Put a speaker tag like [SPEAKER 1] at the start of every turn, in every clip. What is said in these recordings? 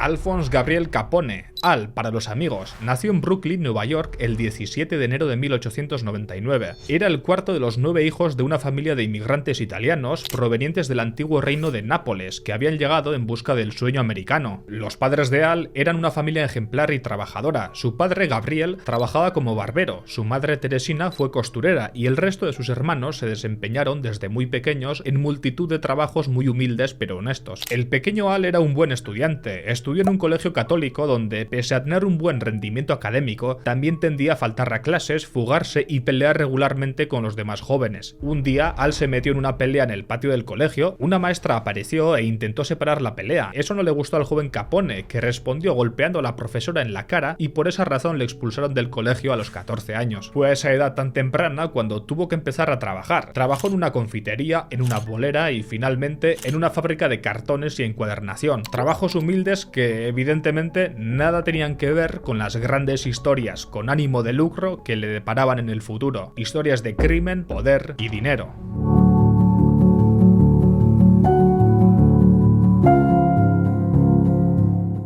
[SPEAKER 1] Alphonse Gabriel Capone, Al para los amigos, nació en Brooklyn, Nueva York, el 17 de enero de 1899. Era el cuarto de los 9 hijos de una familia de inmigrantes italianos provenientes del antiguo reino de Nápoles, que habían llegado en busca del sueño americano. Los padres de Al eran una familia ejemplar y trabajadora. Su padre, Gabriel, trabajaba como barbero, su madre, Teresina, fue costurera y el resto de sus hermanos se desempeñaron desde muy pequeños en multitud de trabajos muy humildes pero honestos. El pequeño Al era un buen estudiante. Estudió en un colegio católico donde, pese a tener un buen rendimiento académico, también tendía a faltar a clases, fugarse y pelear regularmente con los demás jóvenes. Un día, Al se metió en una pelea en el patio del colegio, una maestra apareció e intentó separar la pelea. Eso no le gustó al joven Capone, que respondió golpeando a la profesora en la cara y por esa razón le expulsaron del colegio a los 14 años. Fue a esa edad tan temprana cuando tuvo que empezar a trabajar. Trabajó en una confitería, en una bolera y finalmente en una fábrica de cartones y encuadernación. Trabajos humildes que evidentemente nada tenían que ver con las grandes historias con ánimo de lucro que le deparaban en el futuro. Historias de crimen, poder y dinero.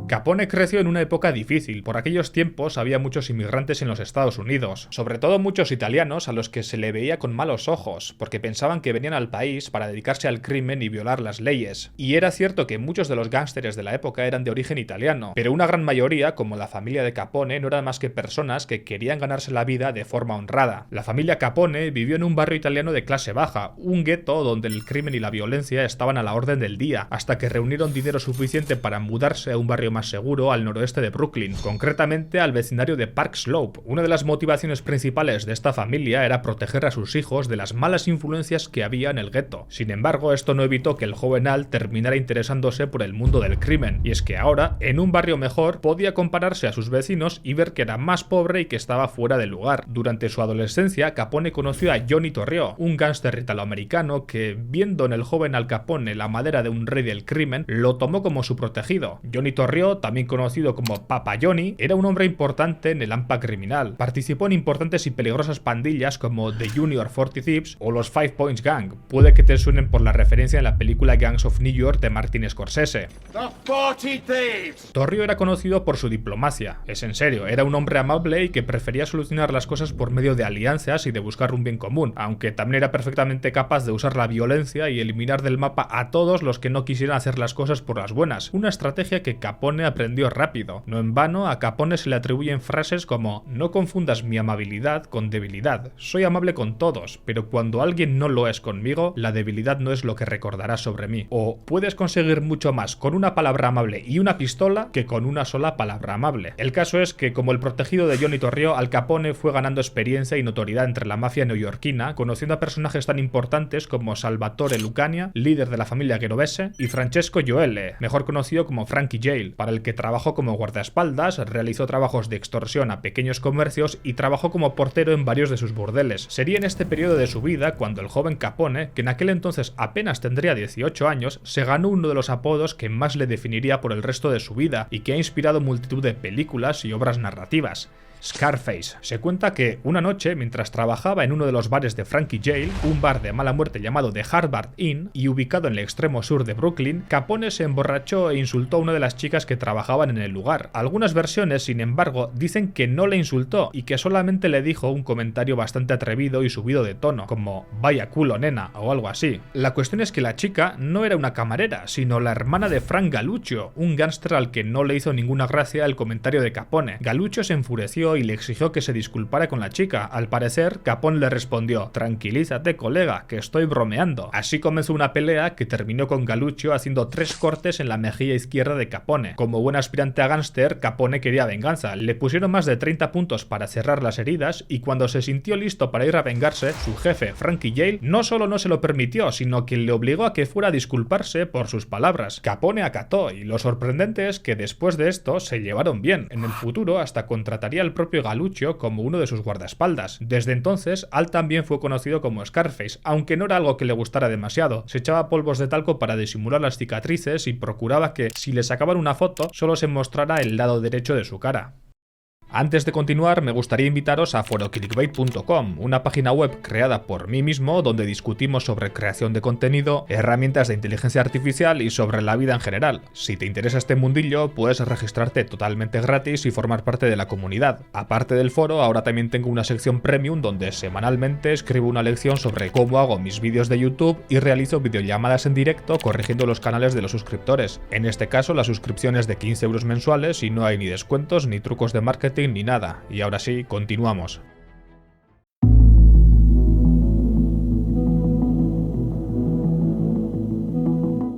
[SPEAKER 1] Capone creció en una época difícil. Por aquellos tiempos había muchos inmigrantes en los Estados Unidos, sobre todo muchos italianos a los que se le veía con malos ojos, porque pensaban que venían al país para dedicarse al crimen y violar las leyes. Y era cierto que muchos de los gángsteres de la época eran de origen italiano, pero una gran mayoría, como la familia de Capone, no eran más que personas que querían ganarse la vida de forma honrada. La familia Capone vivió en un barrio italiano de clase baja, un gueto donde el crimen y la violencia estaban a la orden del día, hasta que reunieron dinero suficiente para mudarse a un barrio más seguro al noroeste de Brooklyn, concretamente al vecindario de Park Slope. Una de las motivaciones principales de esta familia era proteger a sus hijos de las malas influencias que había en el gueto. Sin embargo, esto no evitó que el joven Al terminara interesándose por el mundo del crimen, y es que ahora, en un barrio mejor, podía compararse a sus vecinos y ver que era más pobre y que estaba fuera de lugar. Durante su adolescencia, Capone conoció a Johnny Torrio, un gángster italoamericano que, viendo en el joven Al Capone la madera de un rey del crimen, lo tomó como su protegido. Johnny Torrio, también conocido como Papa Johnny, era un hombre importante en el AMPA criminal. Participó en importantes y peligrosas pandillas como The Junior 40 Thieves o los Five Points Gang. Puede que te suenen por la referencia en la película Gangs of New York de Martin Scorsese. Torrio era conocido por su diplomacia. Es en serio, era un hombre amable y que prefería solucionar las cosas por medio de alianzas y de buscar un bien común, aunque también era perfectamente capaz de usar la violencia y eliminar del mapa a todos los que no quisieran hacer las cosas por las buenas. Una estrategia que Capone aprendió rápido. No en vano, a Capone se le atribuyen frases como: no confundas mi amabilidad con debilidad. Soy amable con todos, pero cuando alguien no lo es conmigo, la debilidad no es lo que recordarás sobre mí. O puedes conseguir mucho más con una palabra amable y una pistola que con una sola palabra amable. El caso es que, como el protegido de Johnny Torrio, Al Capone fue ganando experiencia y notoriedad entre la mafia neoyorquina, conociendo a personajes tan importantes como Salvatore Lucania, líder de la familia Genovese, y Francesco Joelle, mejor conocido como Frankie Jail, para el que trabajó como guardaespaldas, realizó trabajos de extorsión a pequeños comercios y trabajó como portero en varios de sus burdeles. Sería en este periodo de su vida cuando el joven Capone, que en aquel entonces apenas tendría 18 años, se ganó uno de los apodos que más le definiría por el resto de su vida y que ha inspirado multitud de películas y obras narrativas: Scarface. Se cuenta que una noche, mientras trabajaba en uno de los bares de Frankie Jail, un bar de mala muerte llamado The Harvard Inn y ubicado en el extremo sur de Brooklyn, Capone se emborrachó e insultó a una de las chicas que trabajaban en el lugar. Algunas versiones, sin embargo, dicen que no le insultó y que solamente le dijo un comentario bastante atrevido y subido de tono, como "vaya culo, nena" o algo así. La cuestión es que la chica no era una camarera, sino la hermana de Frank Galuccio, un gángster al que no le hizo ninguna gracia el comentario de Capone. Galuccio se enfureció y le exigió que se disculpara con la chica. Al parecer, Capone le respondió: tranquilízate, colega, que estoy bromeando. Así comenzó una pelea que terminó con Galuccio haciendo 3 cortes en la mejilla izquierda de Capone. Como buen aspirante a gángster, Capone quería venganza. Le pusieron más de 30 puntos para cerrar las heridas y cuando se sintió listo para ir a vengarse, su jefe, Frankie Jail, no solo no se lo permitió, sino que le obligó a que fuera a disculparse por sus palabras. Capone acató y lo sorprendente es que después de esto se llevaron bien. En el futuro hasta contrataría al propio Galuccio como uno de sus guardaespaldas. Desde entonces, Al también fue conocido como Scarface, aunque no era algo que le gustara demasiado. Se echaba polvos de talco para disimular las cicatrices y procuraba que, si le sacaban una foto, solo se mostrara el lado derecho de su cara. Antes de continuar, me gustaría invitaros a foroclickbait.com, una página web creada por mí mismo donde discutimos sobre creación de contenido, herramientas de inteligencia artificial y sobre la vida en general. Si te interesa este mundillo, puedes registrarte totalmente gratis y formar parte de la comunidad. Aparte del foro, ahora también tengo una sección premium donde semanalmente escribo una lección sobre cómo hago mis vídeos de YouTube y realizo videollamadas en directo corrigiendo los canales de los suscriptores. En este caso, la suscripción es de 15 euros mensuales y no hay ni descuentos ni trucos de marketing ni nada. Y ahora sí, continuamos.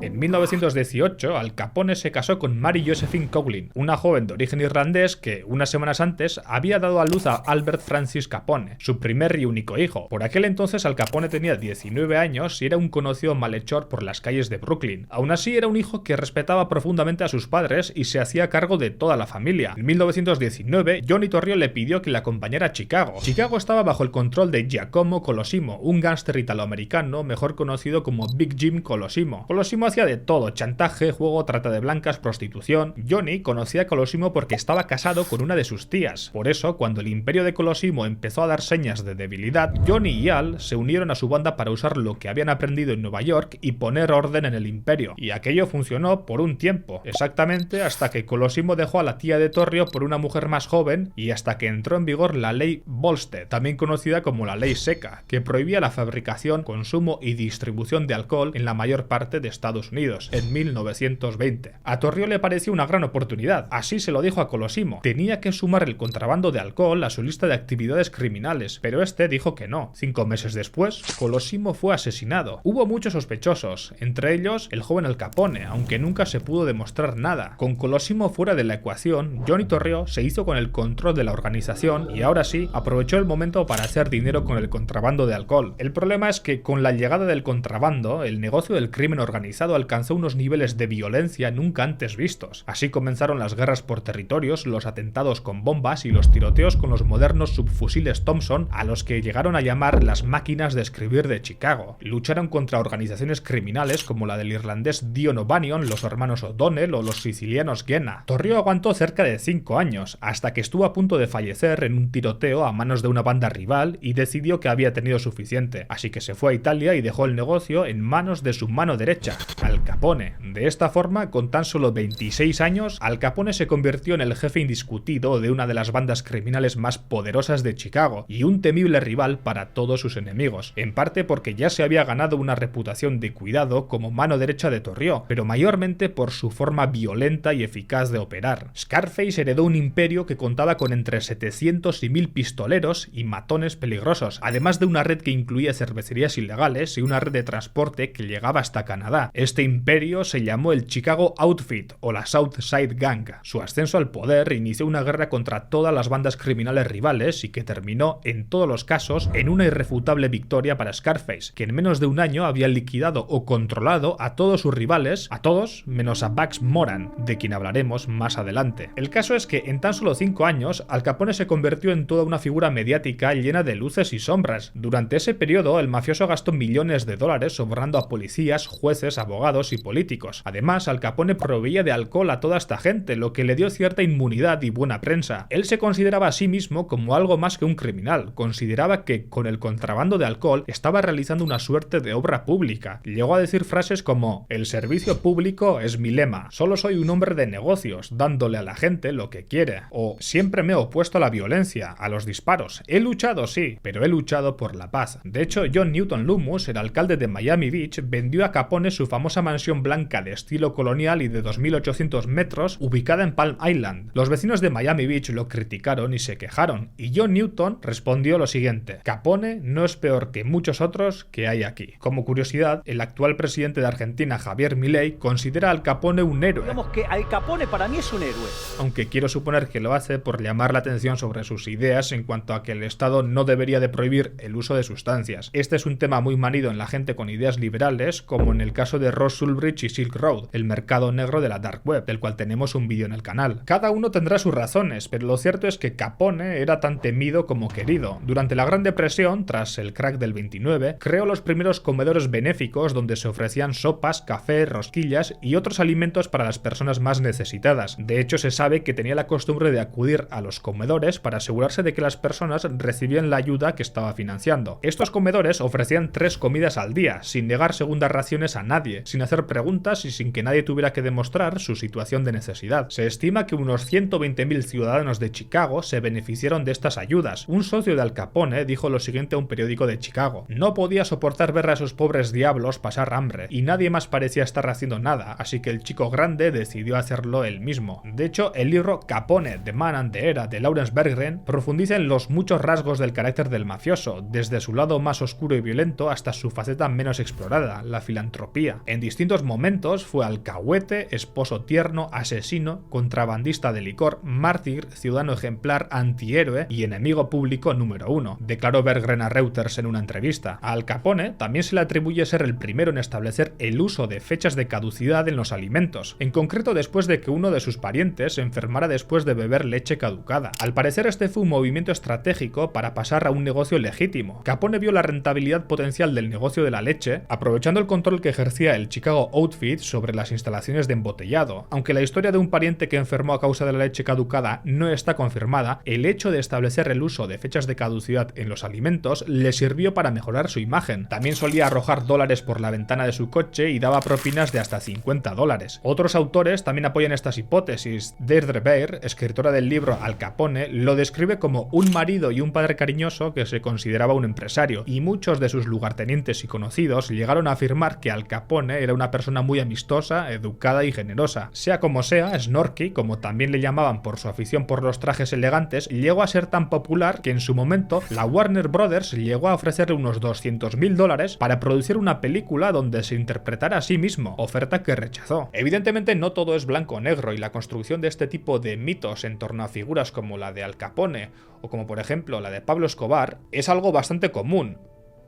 [SPEAKER 1] En 1918, Al Capone se casó con Mary Josephine Coughlin, una joven de origen irlandés que, unas semanas antes, había dado a luz a Albert Francis Capone, su primer y único hijo. Por aquel entonces, Al Capone tenía 19 años y era un conocido malhechor por las calles de Brooklyn. Aún así, era un hijo que respetaba profundamente a sus padres y se hacía cargo de toda la familia. En 1919, Johnny Torrio le pidió que le acompañara a Chicago. Chicago estaba bajo el control de Giacomo Colosimo, un gángster italoamericano mejor conocido como Big Jim Colosimo. Colosimo hacía de todo: chantaje, juego, trata de blancas, prostitución. Johnny conocía a Colosimo porque estaba casado con una de sus tías. Por eso, cuando el imperio de Colosimo empezó a dar señas de debilidad, Johnny y Al se unieron a su banda para usar lo que habían aprendido en Nueva York y poner orden en el imperio. Y aquello funcionó por un tiempo, exactamente hasta que Colosimo dejó a la tía de Torrio por una mujer más joven y hasta que entró en vigor la ley Volstead, también conocida como la ley seca, que prohibía la fabricación, consumo y distribución de alcohol en la mayor parte de Estados Unidos, en 1920. A Torrio le pareció una gran oportunidad, así se lo dijo a Colosimo. Tenía que sumar el contrabando de alcohol a su lista de actividades criminales, pero este dijo que no. 5 meses después, Colosimo fue asesinado. Hubo muchos sospechosos, entre ellos el joven Al Capone, aunque nunca se pudo demostrar nada. Con Colosimo fuera de la ecuación, Johnny Torrio se hizo con el control de la organización y ahora sí aprovechó el momento para hacer dinero con el contrabando de alcohol. El problema es que con la llegada del contrabando, el negocio del crimen organizado alcanzó unos niveles de violencia nunca antes vistos. Así comenzaron las guerras por territorios, los atentados con bombas y los tiroteos con los modernos subfusiles Thompson, a los que llegaron a llamar las máquinas de escribir de Chicago. Lucharon contra organizaciones criminales como la del irlandés Dion O'Banion, los hermanos O'Donnell o los sicilianos Guena. Torrio aguantó cerca de 5 años, hasta que estuvo a punto de fallecer en un tiroteo a manos de una banda rival y decidió que había tenido suficiente. Así que se fue a Italia y dejó el negocio en manos de su mano derecha, Al Capone. De esta forma, con tan solo 26 años, Al Capone se convirtió en el jefe indiscutido de una de las bandas criminales más poderosas de Chicago y un temible rival para todos sus enemigos, en parte porque ya se había ganado una reputación de cuidado como mano derecha de Torrio, pero mayormente por su forma violenta y eficaz de operar. Scarface heredó un imperio que contaba con entre 700 y 1000 pistoleros y matones peligrosos, además de una red que incluía cervecerías ilegales y una red de transporte que llegaba hasta Canadá. Este imperio se llamó el Chicago Outfit o la South Side Gang. Su ascenso al poder inició una guerra contra todas las bandas criminales rivales y que terminó, en todos los casos, en una irrefutable victoria para Scarface, que en menos de un año había liquidado o controlado a todos sus rivales, a todos menos a Bugs Moran, de quien hablaremos más adelante. El caso es que en tan solo 5 años, Al Capone se convirtió en toda una figura mediática llena de luces y sombras. Durante ese periodo, el mafioso gastó millones de dólares sobornando a policías, jueces, abogados y políticos. Además, Al Capone proveía de alcohol a toda esta gente, lo que le dio cierta inmunidad y buena prensa. Él se consideraba a sí mismo como algo más que un criminal. Consideraba que, con el contrabando de alcohol, estaba realizando una suerte de obra pública. Llegó a decir frases como: el servicio público es mi lema, solo soy un hombre de negocios, dándole a la gente lo que quiere. O siempre me he opuesto a la violencia, a los disparos. He luchado, sí, pero he luchado por la paz. De hecho, John Newton Loomis, el alcalde de Miami Beach, vendió a Capone su famosa mansión blanca de estilo colonial y de 2.800 metros, ubicada en Palm Island. Los vecinos de Miami Beach lo criticaron y se quejaron, y John Newton respondió lo siguiente: Capone no es peor que muchos otros que hay aquí. Como curiosidad, el actual presidente de Argentina, Javier Milei, considera a Al Capone un héroe.
[SPEAKER 2] Digamos que Al Capone para mí es un héroe.
[SPEAKER 1] Aunque quiero suponer que lo hace por llamar la atención sobre sus ideas en cuanto a que el Estado no debería de prohibir el uso de sustancias. Este es un tema muy manido en la gente con ideas liberales, como en el caso de Ross Russell Bridge y Silk Road, el mercado negro de la Dark Web, del cual tenemos un vídeo en el canal. Cada uno tendrá sus razones, pero lo cierto es que Capone era tan temido como querido. Durante la Gran Depresión, tras el crack del 29, creó los primeros comedores benéficos donde se ofrecían sopas, café, rosquillas y otros alimentos para las personas más necesitadas. De hecho, se sabe que tenía la costumbre de acudir a los comedores para asegurarse de que las personas recibían la ayuda que estaba financiando. Estos comedores ofrecían 3 comidas al día, sin negar segundas raciones a nadie, sin hacer preguntas y sin que nadie tuviera que demostrar su situación de necesidad. Se estima que unos 120.000 ciudadanos de Chicago se beneficiaron de estas ayudas. Un socio de Al Capone dijo lo siguiente a un periódico de Chicago: no podía soportar ver a esos pobres diablos pasar hambre, y nadie más parecía estar haciendo nada, así que el chico grande decidió hacerlo él mismo. De hecho, el libro Capone, The Man and the Era de Lawrence Berggren profundiza en los muchos rasgos del carácter del mafioso, desde su lado más oscuro y violento hasta su faceta menos explorada, la filantropía. En distintos momentos fue alcahuete, esposo tierno, asesino, contrabandista de licor, mártir, ciudadano ejemplar, antihéroe y enemigo público número 1, declaró Berggren a Reuters en una entrevista. A Al Capone también se le atribuye ser el primero en establecer el uso de fechas de caducidad en los alimentos, en concreto después de que uno de sus parientes se enfermara después de beber leche caducada. Al parecer este fue un movimiento estratégico para pasar a un negocio legítimo. Capone vio la rentabilidad potencial del negocio de la leche, aprovechando el control que ejercía el Chicago Outfit sobre las instalaciones de embotellado. Aunque la historia de un pariente que enfermó a causa de la leche caducada no está confirmada, el hecho de establecer el uso de fechas de caducidad en los alimentos le sirvió para mejorar su imagen. También solía arrojar dólares por la ventana de su coche y daba propinas de hasta $50. Otros autores también apoyan estas hipótesis. Deirdre Bair, escritora del libro Al Capone, lo describe como un marido y un padre cariñoso que se consideraba un empresario, y muchos de sus lugartenientes y conocidos llegaron a afirmar que Al Capone era una persona muy amistosa, educada y generosa. Sea como sea, Snorky, como también le llamaban por su afición por los trajes elegantes, llegó a ser tan popular que en su momento la Warner Brothers llegó a ofrecerle unos $200.000 para producir una película donde se interpretara a sí mismo, oferta que rechazó. Evidentemente no todo es blanco o negro, y la construcción de este tipo de mitos en torno a figuras como la de Al Capone o como por ejemplo la de Pablo Escobar es algo bastante común.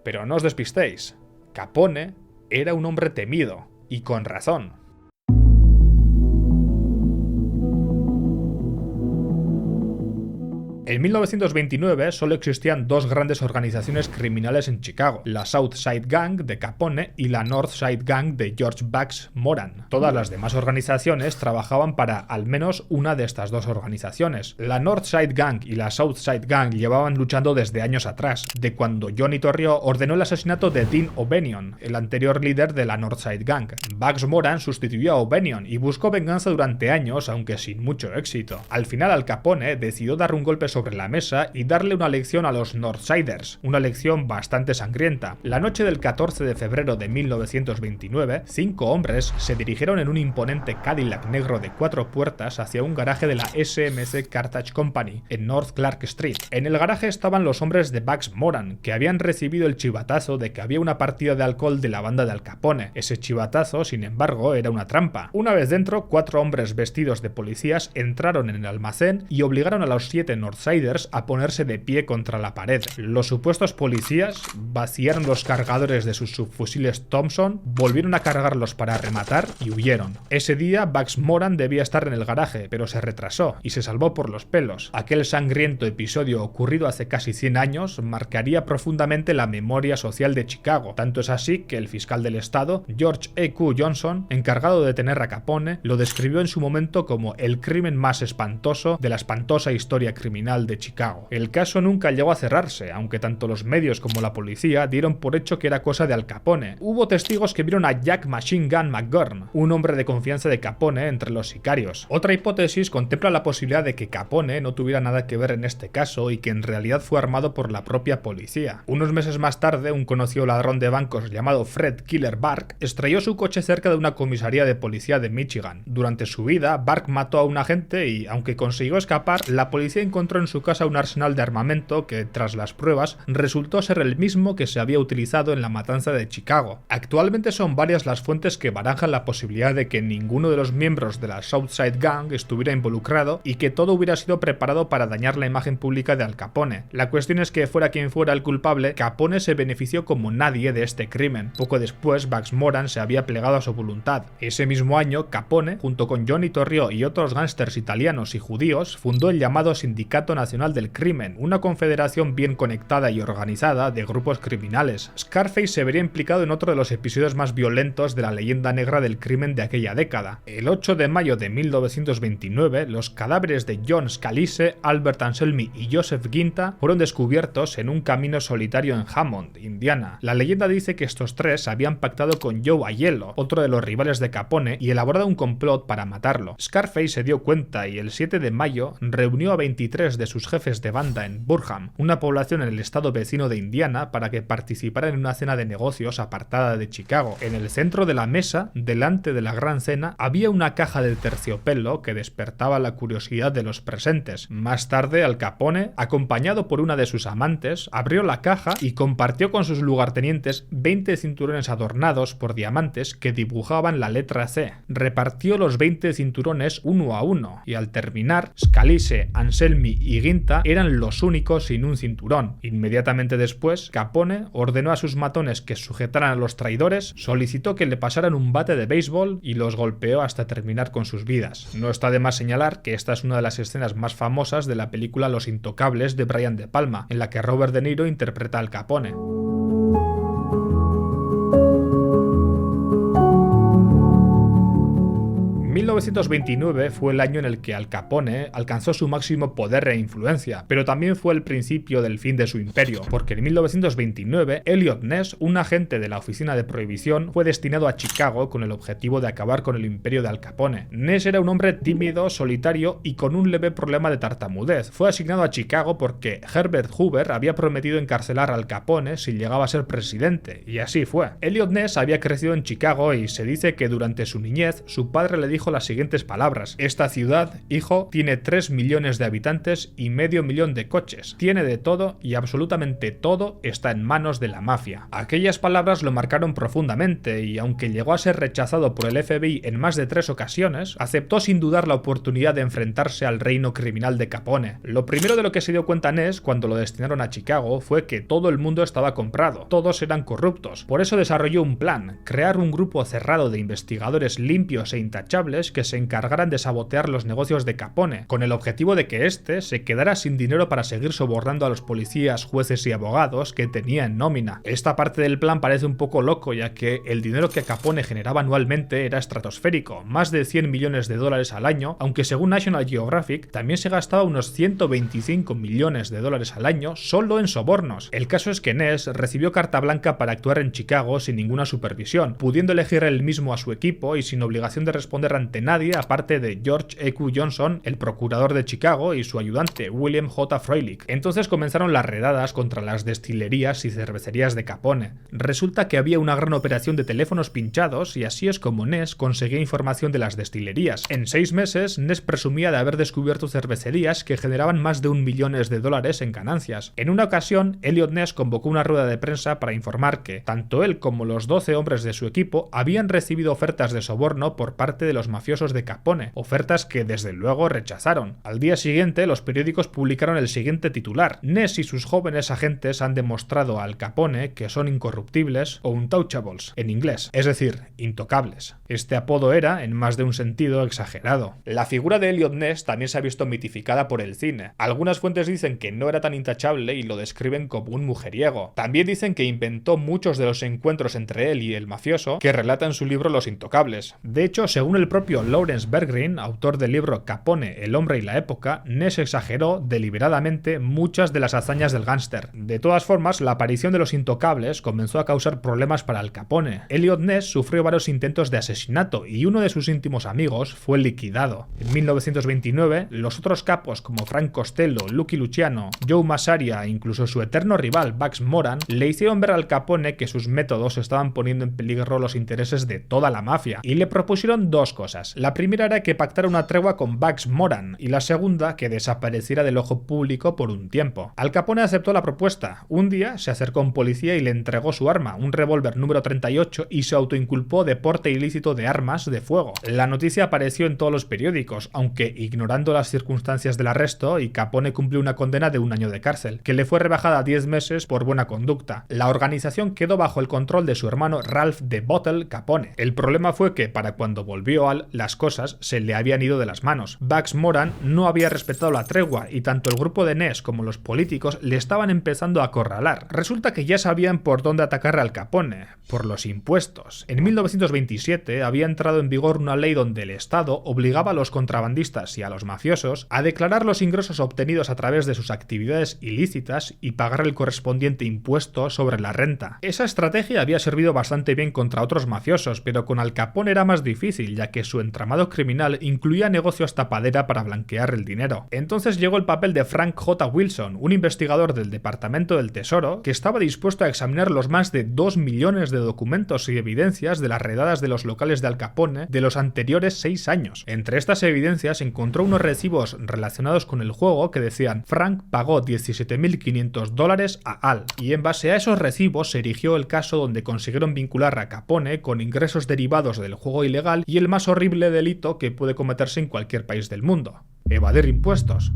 [SPEAKER 1] Pero no os despistéis, Capone era un hombre temido, y con razón. En 1929 solo existían 2 grandes organizaciones criminales en Chicago, la South Side Gang de Capone y la North Side Gang de George Bugs Moran. Todas las demás organizaciones trabajaban para al menos una de estas 2 organizaciones. La North Side Gang y la South Side Gang llevaban luchando desde años atrás, de cuando Johnny Torrio ordenó el asesinato de Dean O'Banion, el anterior líder de la North Side Gang. Bugs Moran sustituyó a O'Banion y buscó venganza durante años, aunque sin mucho éxito. Al final Al Capone decidió dar un golpe sobre la mesa y darle una lección a los Northsiders, una lección bastante sangrienta. La noche del 14 de febrero de 1929, 5 hombres se dirigieron en un imponente Cadillac negro de 4 puertas hacia un garaje de la SMC Carthage Company en North Clark Street. En el garaje estaban los hombres de Bugs Moran, que habían recibido el chivatazo de que había una partida de alcohol de la banda de Al Capone. Ese chivatazo, sin embargo, era una trampa. Una vez dentro, 4 hombres vestidos de policías entraron en el almacén y obligaron a los 7 Northsiders a ponerse de pie contra la pared. Los supuestos policías vaciaron los cargadores de sus subfusiles Thompson, volvieron a cargarlos para rematar y huyeron. Ese día Bugs Moran debía estar en el garaje, pero se retrasó y se salvó por los pelos. Aquel sangriento episodio ocurrido hace casi 100 años marcaría profundamente la memoria social de Chicago. Tanto es así que el fiscal del estado, George E.Q. Johnson, encargado de detener a Capone, lo describió en su momento como el crimen más espantoso de la espantosa historia criminal de Chicago. El caso nunca llegó a cerrarse, aunque tanto los medios como la policía dieron por hecho que era cosa de Al Capone. Hubo testigos que vieron a Jack Machine Gun McGurn, un hombre de confianza de Capone, entre los sicarios. Otra hipótesis contempla la posibilidad de que Capone no tuviera nada que ver en este caso y que en realidad fue armado por la propia policía. Unos meses más tarde, un conocido ladrón de bancos llamado Fred Killer Burke estrelló su coche cerca de una comisaría de policía de Michigan. Durante su vida, Burke mató a un agente y, aunque consiguió escapar, la policía encontró en su casa un arsenal de armamento que, tras las pruebas, resultó ser el mismo que se había utilizado en la matanza de Chicago. Actualmente son varias las fuentes que barajan la posibilidad de que ninguno de los miembros de la Southside Gang estuviera involucrado y que todo hubiera sido preparado para dañar la imagen pública de Al Capone. La cuestión es que, fuera quien fuera el culpable, Capone se benefició como nadie de este crimen. Poco después, Bugs Moran se había plegado a su voluntad. Ese mismo año, Capone, junto con Johnny Torrio y otros gángsters italianos y judíos, fundó el llamado Sindicato Nacional del Crimen, una confederación bien conectada y organizada de grupos criminales. Scarface se vería implicado en otro de los episodios más violentos de la leyenda negra del crimen de aquella década. El 8 de mayo de 1929, los cadáveres de John Scalise, Albert Anselmi y Joseph Ginta fueron descubiertos en un camino solitario en Hammond, Indiana. La leyenda dice que estos tres habían pactado con Joe Aiello, otro de los rivales de Capone, y elaborado un complot para matarlo. Scarface se dio cuenta y el 7 de mayo reunió a 23 de sus jefes de banda en Burham, una población en el estado vecino de Indiana, para que participaran en una cena de negocios apartada de Chicago. En el centro de la mesa, delante de la gran cena, había una caja de terciopelo que despertaba la curiosidad de los presentes. Más tarde, Al Capone, acompañado por una de sus amantes, abrió la caja y compartió con sus lugartenientes 20 cinturones adornados por diamantes que dibujaban la letra C. Repartió los 20 cinturones uno a uno y, al terminar, Scalise, Anselmi y Ginta eran los únicos sin un cinturón. Inmediatamente después, Capone ordenó a sus matones que sujetaran a los traidores, solicitó que le pasaran un bate de béisbol y los golpeó hasta terminar con sus vidas. No está de más señalar que esta es una de las escenas más famosas de la película Los Intocables de Brian De Palma, en la que Robert De Niro interpreta al Capone. 1929 fue el año en el que Al Capone alcanzó su máximo poder e influencia, pero también fue el principio del fin de su imperio, porque en 1929 Elliot Ness, un agente de la Oficina de Prohibición, fue destinado a Chicago con el objetivo de acabar con el imperio de Al Capone. Ness era un hombre tímido, solitario y con un leve problema de tartamudez. Fue asignado a Chicago porque Herbert Hoover había prometido encarcelar a Al Capone si llegaba a ser presidente, y así fue. Elliot Ness había crecido en Chicago y se dice que durante su niñez su padre le dijo las siguientes palabras: esta ciudad, hijo, tiene 3 millones de habitantes y medio millón de coches. Tiene de todo y absolutamente todo está en manos de la mafia. Aquellas palabras lo marcaron profundamente y, aunque llegó a ser rechazado por el FBI en más de 3 ocasiones, aceptó sin dudar la oportunidad de enfrentarse al reino criminal de Capone. Lo primero de lo que se dio cuenta Ness cuando lo destinaron a Chicago fue que todo el mundo estaba comprado, todos eran corruptos. Por eso desarrolló un plan: crear un grupo cerrado de investigadores limpios e intachables que se encargaran de sabotear los negocios de Capone, con el objetivo de que éste se quedara sin dinero para seguir sobornando a los policías, jueces y abogados que tenía en nómina. Esta parte del plan parece un poco loco, ya que el dinero que Capone generaba anualmente era estratosférico, más de 100 millones de dólares al año, aunque según National Geographic también se gastaba unos 125 millones de dólares al año solo en sobornos. El caso es que Ness recibió carta blanca para actuar en Chicago sin ninguna supervisión, pudiendo elegir él mismo a su equipo y sin obligación de responder ante nadie aparte de George E.Q. Johnson, el procurador de Chicago, y su ayudante William J. Freilich. Entonces comenzaron las redadas contra las destilerías y cervecerías de Capone. Resulta que había una gran operación de teléfonos pinchados y así es como Ness conseguía información de las destilerías. En 6 meses, Ness presumía de haber descubierto cervecerías que generaban más de $1 millón en ganancias. En una ocasión, Elliot Ness convocó una rueda de prensa para informar que tanto él como los 12 hombres de su equipo habían recibido ofertas de soborno por parte de los mafiosos de Capone, ofertas que desde luego rechazaron. Al día siguiente, los periódicos publicaron el siguiente titular: Ness y sus jóvenes agentes han demostrado a Al Capone que son incorruptibles o untouchables en inglés, es decir, intocables. Este apodo era, en más de un sentido, exagerado. La figura de Elliot Ness también se ha visto mitificada por el cine. Algunas fuentes dicen que no era tan intachable y lo describen como un mujeriego. También dicen que inventó muchos de los encuentros entre él y el mafioso que relata en su libro Los Intocables. De hecho, según el propio Lawrence Bergreen, autor del libro Capone, el hombre y la época, Ness exageró deliberadamente muchas de las hazañas del gángster. De todas formas, la aparición de los Intocables comenzó a causar problemas para Al Capone. Elliot Ness sufrió varios intentos de asesinato y uno de sus íntimos amigos fue liquidado. En 1929, los otros capos como Frank Costello, Lucky Luciano, Joe Massaria e incluso su eterno rival Bugs Moran le hicieron ver a Al Capone que sus métodos estaban poniendo en peligro los intereses de toda la mafia y le propusieron 2 cosas. cosas. La primera era que pactara una tregua con Bugs Moran y la segunda que desapareciera del ojo público por un tiempo. Al Capone aceptó la propuesta. Un día se acercó a un policía y le entregó su arma, un revólver número 38, y se autoinculpó de porte ilícito de armas de fuego. La noticia apareció en todos los periódicos, aunque ignorando las circunstancias del arresto, y Capone cumplió una condena de 1 año de cárcel, que le fue rebajada a 10 meses por buena conducta. La organización quedó bajo el control de su hermano Ralph the Bottle Capone. El problema fue que para cuando volvió las cosas se le habían ido de las manos. Bugs Moran no había respetado la tregua y tanto el grupo de Ness como los políticos le estaban empezando a acorralar. Resulta que ya sabían por dónde atacar al Capone, por los impuestos. En 1927 había entrado en vigor una ley donde el Estado obligaba a los contrabandistas y a los mafiosos a declarar los ingresos obtenidos a través de sus actividades ilícitas y pagar el correspondiente impuesto sobre la renta. Esa estrategia había servido bastante bien contra otros mafiosos, pero con Al Capone era más difícil, ya que su entramado criminal incluía negocios tapadera para blanquear el dinero. Entonces llegó el papel de Frank J. Wilson, un investigador del Departamento del Tesoro que estaba dispuesto a examinar los más de 2 millones de documentos y evidencias de las redadas de los locales de Al Capone de los anteriores 6 años. Entre estas evidencias encontró unos recibos relacionados con el juego que decían: Frank pagó $17.500 a Al, y en base a esos recibos se erigió el caso donde consiguieron vincular a Capone con ingresos derivados del juego ilegal y el más horrible delito que puede cometerse en cualquier país del mundo: evadir impuestos.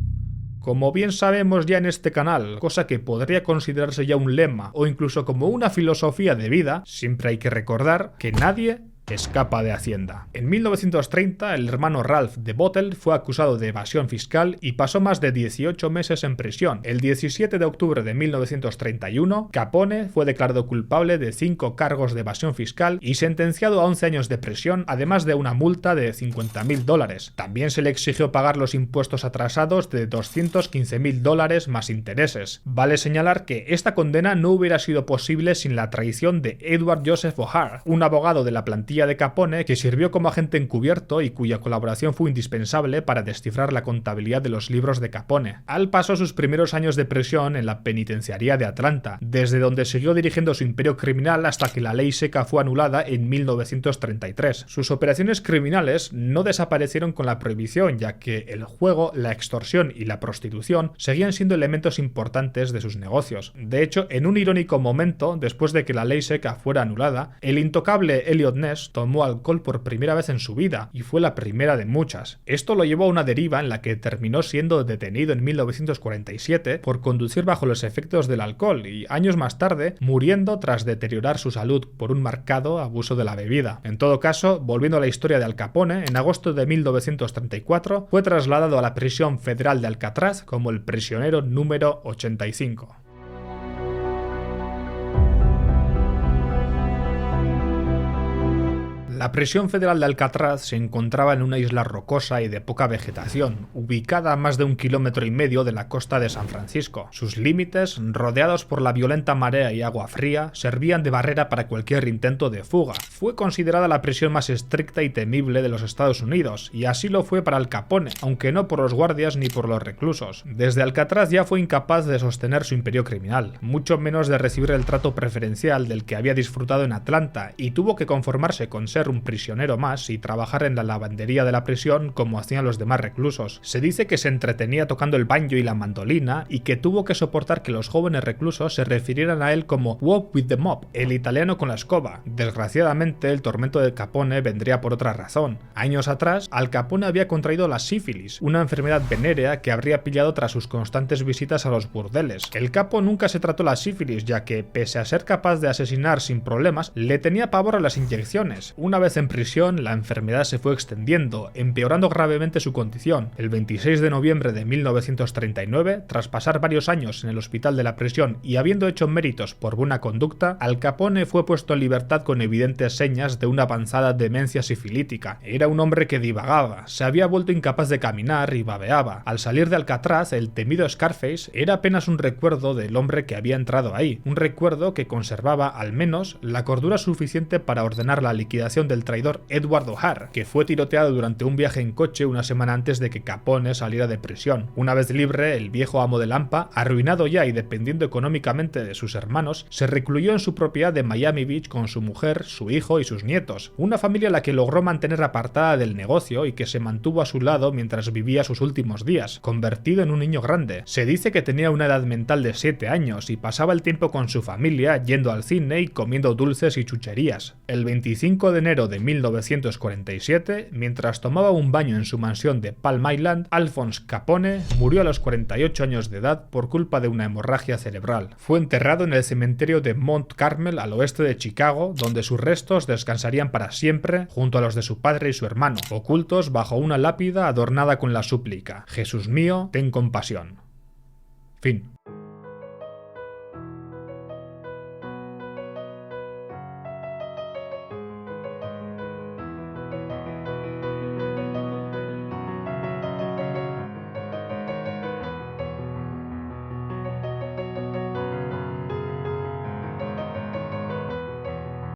[SPEAKER 1] Como bien sabemos ya en este canal, cosa que podría considerarse ya un lema o incluso como una filosofía de vida, siempre hay que recordar que nadie escapa de Hacienda. En 1930, el hermano Ralph the Bottle fue acusado de evasión fiscal y pasó más de 18 meses en prisión. El 17 de octubre de 1931, Capone fue declarado culpable de 5 cargos de evasión fiscal y sentenciado a 11 años de prisión, además de una multa de $50.000. También se le exigió pagar los impuestos atrasados de $215.000 más intereses. Vale señalar que esta condena no hubiera sido posible sin la traición de Edward Joseph O'Hare, un abogado de la plantilla de Capone que sirvió como agente encubierto y cuya colaboración fue indispensable para descifrar la contabilidad de los libros de Capone. Al pasó sus primeros años de prisión en la penitenciaría de Atlanta, desde donde siguió dirigiendo su imperio criminal hasta que la ley seca fue anulada en 1933. Sus operaciones criminales no desaparecieron con la prohibición, ya que el juego, la extorsión y la prostitución seguían siendo elementos importantes de sus negocios. De hecho, en un irónico momento, después de que la ley seca fuera anulada, el intocable Eliot Ness tomó alcohol por primera vez en su vida, y fue la primera de muchas. Esto lo llevó a una deriva en la que terminó siendo detenido en 1947 por conducir bajo los efectos del alcohol y, años más tarde, muriendo tras deteriorar su salud por un marcado abuso de la bebida. En todo caso, volviendo a la historia de Al Capone, en agosto de 1934 fue trasladado a la prisión federal de Alcatraz como el prisionero número 85. La prisión federal de Alcatraz se encontraba en una isla rocosa y de poca vegetación, ubicada a más de 1,5 kilómetros de la costa de San Francisco. Sus límites, rodeados por la violenta marea y agua fría, servían de barrera para cualquier intento de fuga. Fue considerada la prisión más estricta y temible de los Estados Unidos, y así lo fue para Al Capone, aunque no por los guardias ni por los reclusos. Desde Alcatraz ya fue incapaz de sostener su imperio criminal, mucho menos de recibir el trato preferencial del que había disfrutado en Atlanta, y tuvo que conformarse con ser un prisionero más y trabajar en la lavandería de la prisión como hacían los demás reclusos. Se dice que se entretenía tocando el banjo y la mandolina y que tuvo que soportar que los jóvenes reclusos se refirieran a él como "Walk with the Mob", el italiano con la escoba. Desgraciadamente, el tormento de Capone vendría por otra razón. Años atrás, Al Capone había contraído la sífilis, una enfermedad venérea que habría pillado tras sus constantes visitas a los burdeles. El capo nunca se trató la sífilis, ya que, pese a ser capaz de asesinar sin problemas, le tenía pavor a las inyecciones. Una vez en prisión, la enfermedad se fue extendiendo, empeorando gravemente su condición. El 26 de noviembre de 1939, tras pasar varios años en el hospital de la prisión y habiendo hecho méritos por buena conducta, Al Capone fue puesto en libertad con evidentes señas de una avanzada demencia sifilítica. Era un hombre que divagaba, se había vuelto incapaz de caminar y babeaba. Al salir de Alcatraz, el temido Scarface era apenas un recuerdo del hombre que había entrado ahí, un recuerdo que conservaba al menos la cordura suficiente para ordenar la liquidación de del traidor Edward O'Hare, que fue tiroteado durante un viaje en coche una semana antes de que Capone saliera de prisión. Una vez libre, el viejo amo de Lampa, arruinado ya y dependiendo económicamente de sus hermanos, se recluyó en su propiedad de Miami Beach con su mujer, su hijo y sus nietos, una familia a la que logró mantener apartada del negocio y que se mantuvo a su lado mientras vivía sus últimos días, convertido en un niño grande. Se dice que tenía una edad mental de 7 años y pasaba el tiempo con su familia yendo al cine y comiendo dulces y chucherías. El 25 de enero de 1947, mientras tomaba un baño en su mansión de Palm Island, Alphonse Capone murió a los 48 años de edad por culpa de una hemorragia cerebral. Fue enterrado en el cementerio de Mount Carmel al oeste de Chicago, donde sus restos descansarían para siempre junto a los de su padre y su hermano, ocultos bajo una lápida adornada con la súplica: Jesús mío, ten compasión. Fin.